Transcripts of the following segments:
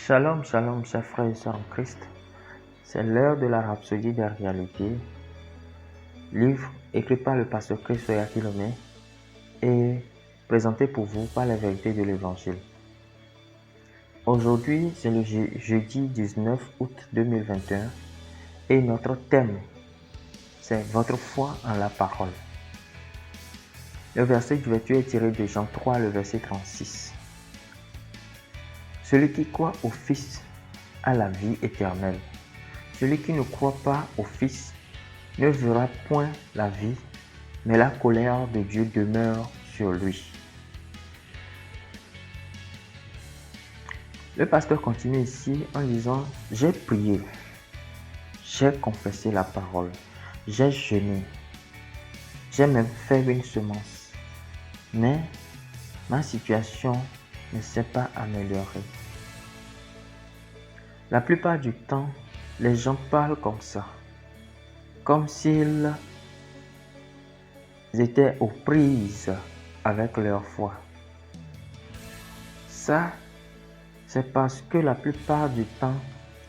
Shalom, shalom, chers frères et sœurs en Christ. C'est l'heure de la Rhapsodie des réalités, livre écrit par le pasteur Chris Oyakilome et présenté pour vous par les vérités de l'Évangile. Aujourd'hui, c'est le jeudi 19 août 2021 et notre thème, c'est votre foi en la parole. Le verset d'ouverture est tiré de Jean 3, le verset 36. Celui qui croit au Fils a la vie éternelle. Celui qui ne croit pas au Fils ne verra point la vie, mais la colère de Dieu demeure sur lui. Le pasteur continue ici en disant « J'ai prié, j'ai confessé la parole, j'ai jeûné, j'ai même fait une semence, mais ma situation ne s'est pas améliorée. » La plupart du temps, les gens parlent comme ça, comme s'ils étaient aux prises avec leur foi. Ça, c'est parce que la plupart du temps,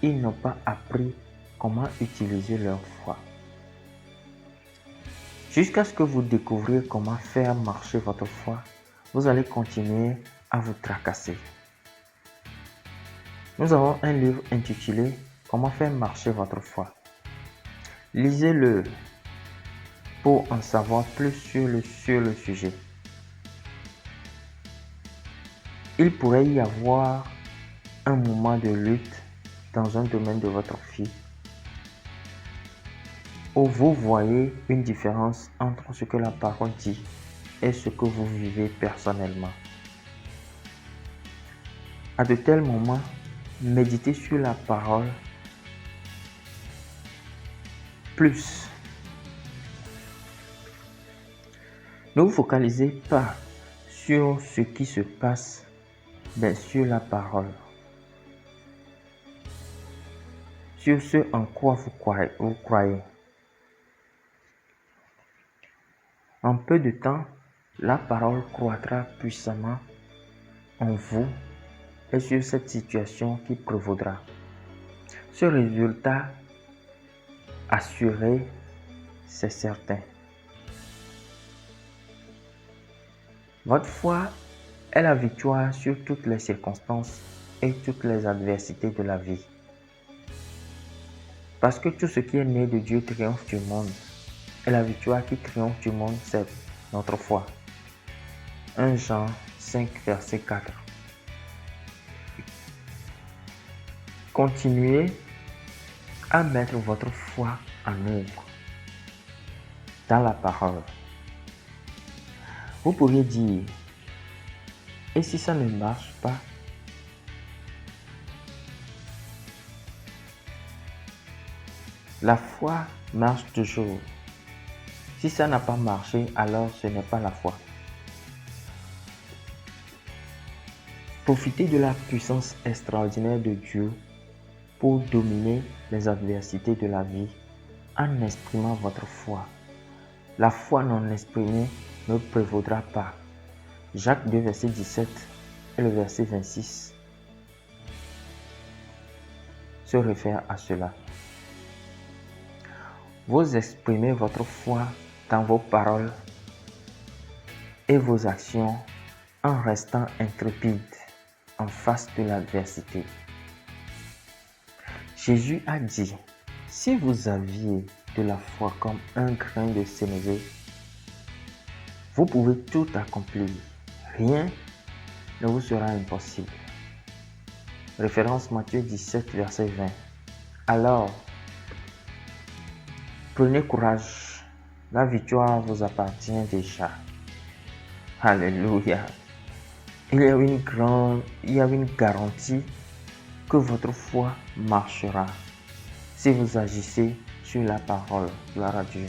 ils n'ont pas appris comment utiliser leur foi. Jusqu'à ce que vous découvriez comment faire marcher votre foi, vous allez continuer à vous tracasser. Nous avons un livre intitulé « Comment faire marcher votre foi ». Lisez-le pour en savoir plus sur le sujet. Il pourrait y avoir un moment de lutte dans un domaine de votre vie où vous voyez une différence entre ce que la parole dit et ce que vous vivez personnellement. À de tels moments, méditez sur la parole plus. Ne vous focalisez pas sur ce qui se passe, mais sur la parole. Sur ce en quoi vous croyez. En peu de temps, la parole croîtra puissamment en vous et sur cette situation qui prévaudra. Ce résultat assuré, c'est certain. Votre foi est la victoire sur toutes les circonstances et toutes les adversités de la vie. Parce que tout ce qui est né de Dieu triomphe du monde. Et la victoire qui triomphe du monde, c'est notre foi. 1 Jean 5, verset 4. Continuez à mettre votre foi en œuvre dans la parole. Vous pourriez dire, et si ça ne marche pas? La foi marche toujours. Si ça n'a pas marché, alors ce n'est pas la foi. Profitez de la puissance extraordinaire de Dieu pour dominer les adversités de la vie en exprimant votre foi. La foi non exprimée ne prévaudra pas. Jacques 2, verset 17 et le verset 26 se réfèrent à cela. Vous exprimez votre foi dans vos paroles et vos actions en restant intrépide en face de l'adversité. Jésus a dit, si vous aviez de la foi comme un grain de sénévé, vous pouvez tout accomplir. Rien ne vous sera impossible. Référence Matthieu 17, verset 20. Alors, prenez courage, la victoire vous appartient déjà. Alléluia. Il y a une garantie que votre foi marchera si vous agissez sur la parole. Gloire à Dieu.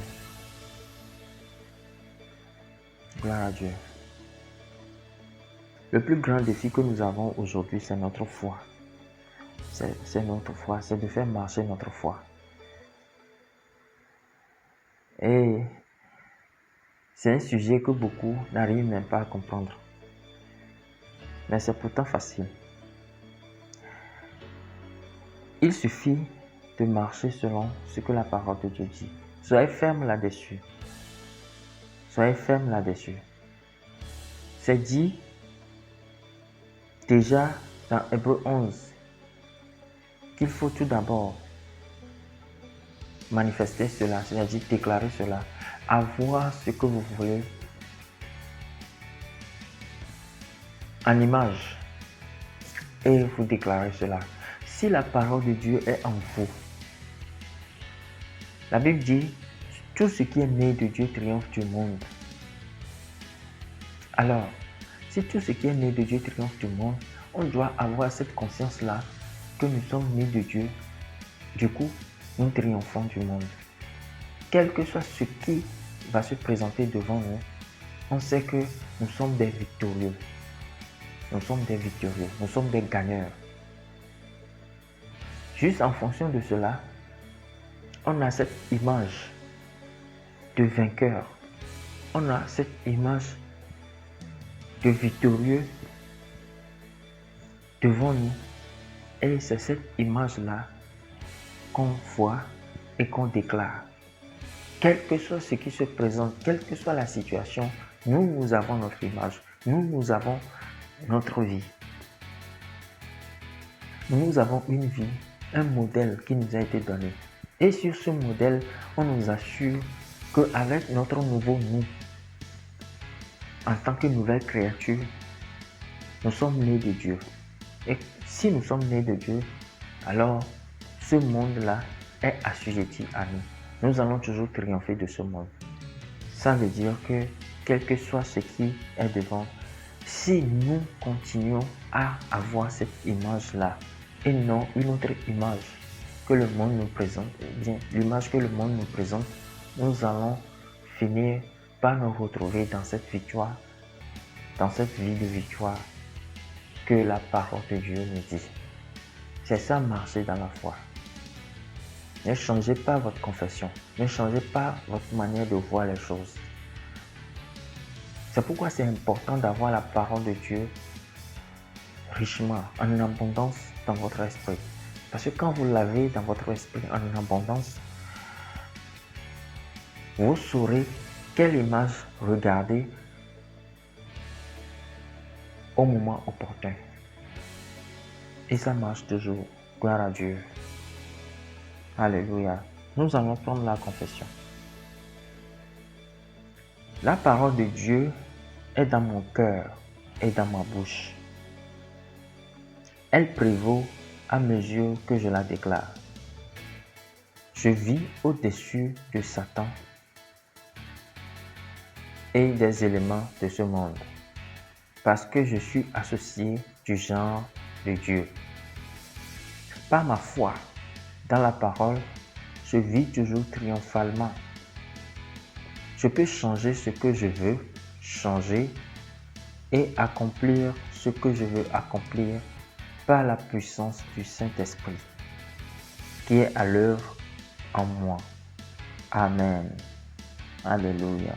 Gloire à Dieu. Le plus grand défi que nous avons aujourd'hui, c'est notre foi. C'est notre foi, c'est de faire marcher notre foi. Et c'est un sujet que beaucoup n'arrivent même pas à comprendre. Mais c'est pourtant facile. Il suffit de marcher selon ce que la parole de Dieu dit. Soyez ferme là-dessus. Soyez ferme là-dessus. C'est dit déjà dans Hébreux 11 qu'il faut tout d'abord manifester cela, c'est-à-dire déclarer cela, avoir ce que vous voulez en image et vous déclarez cela. Si la parole de Dieu est en vous, la Bible dit tout ce qui est né de Dieu triomphe du monde. Alors, si tout ce qui est né de Dieu triomphe du monde, on doit avoir cette conscience-là que nous sommes nés de Dieu. Du coup, nous triomphons du monde. Quel que soit ce qui va se présenter devant nous, on sait que nous sommes des victorieux. Nous sommes des victorieux, nous sommes des gagneurs. Juste en fonction de cela, on a cette image de vainqueur. On a cette image de victorieux devant nous. Et c'est cette image-là qu'on voit et qu'on déclare. Quel que soit ce qui se présente, quelle que soit la situation, nous avons notre image. Nous avons notre vie. Nous avons une vie, un modèle qui nous a été donné. Et sur ce modèle, on nous assure qu'avec notre nouveau nous, en tant que nouvelle créature, nous sommes nés de Dieu. Et si nous sommes nés de Dieu, alors ce monde-là est assujetti à nous. Nous allons toujours triompher de ce monde. Ça veut dire que quel que soit ce qui est devant, si nous continuons à avoir cette image-là et non une autre image que le monde nous présente, bien l'image que le monde nous présente, nous allons finir par nous retrouver dans cette victoire, dans cette vie de victoire que la parole de Dieu nous dit. C'est ça, marcher dans la foi. Ne changez pas votre confession, ne changez pas votre manière de voir les choses. C'est pourquoi c'est important d'avoir la parole de Dieu richement, en abondance dans votre esprit. Parce que quand vous l'avez dans votre esprit en abondance, vous saurez quelle image regarder au moment opportun. Et ça marche toujours. Gloire à Dieu. Alléluia. Nous allons prendre la confession. La parole de Dieu est dans mon cœur et dans ma bouche. Elle prévaut à mesure que je la déclare. Je vis au-dessus de Satan et des éléments de ce monde, parce que je suis associé du genre de Dieu. Par ma foi dans la parole, je vis toujours triomphalement. Je peux changer ce que je veux changer et accomplir ce que je veux accomplir par la puissance du Saint-Esprit qui est à l'œuvre en moi. Amen. Alléluia.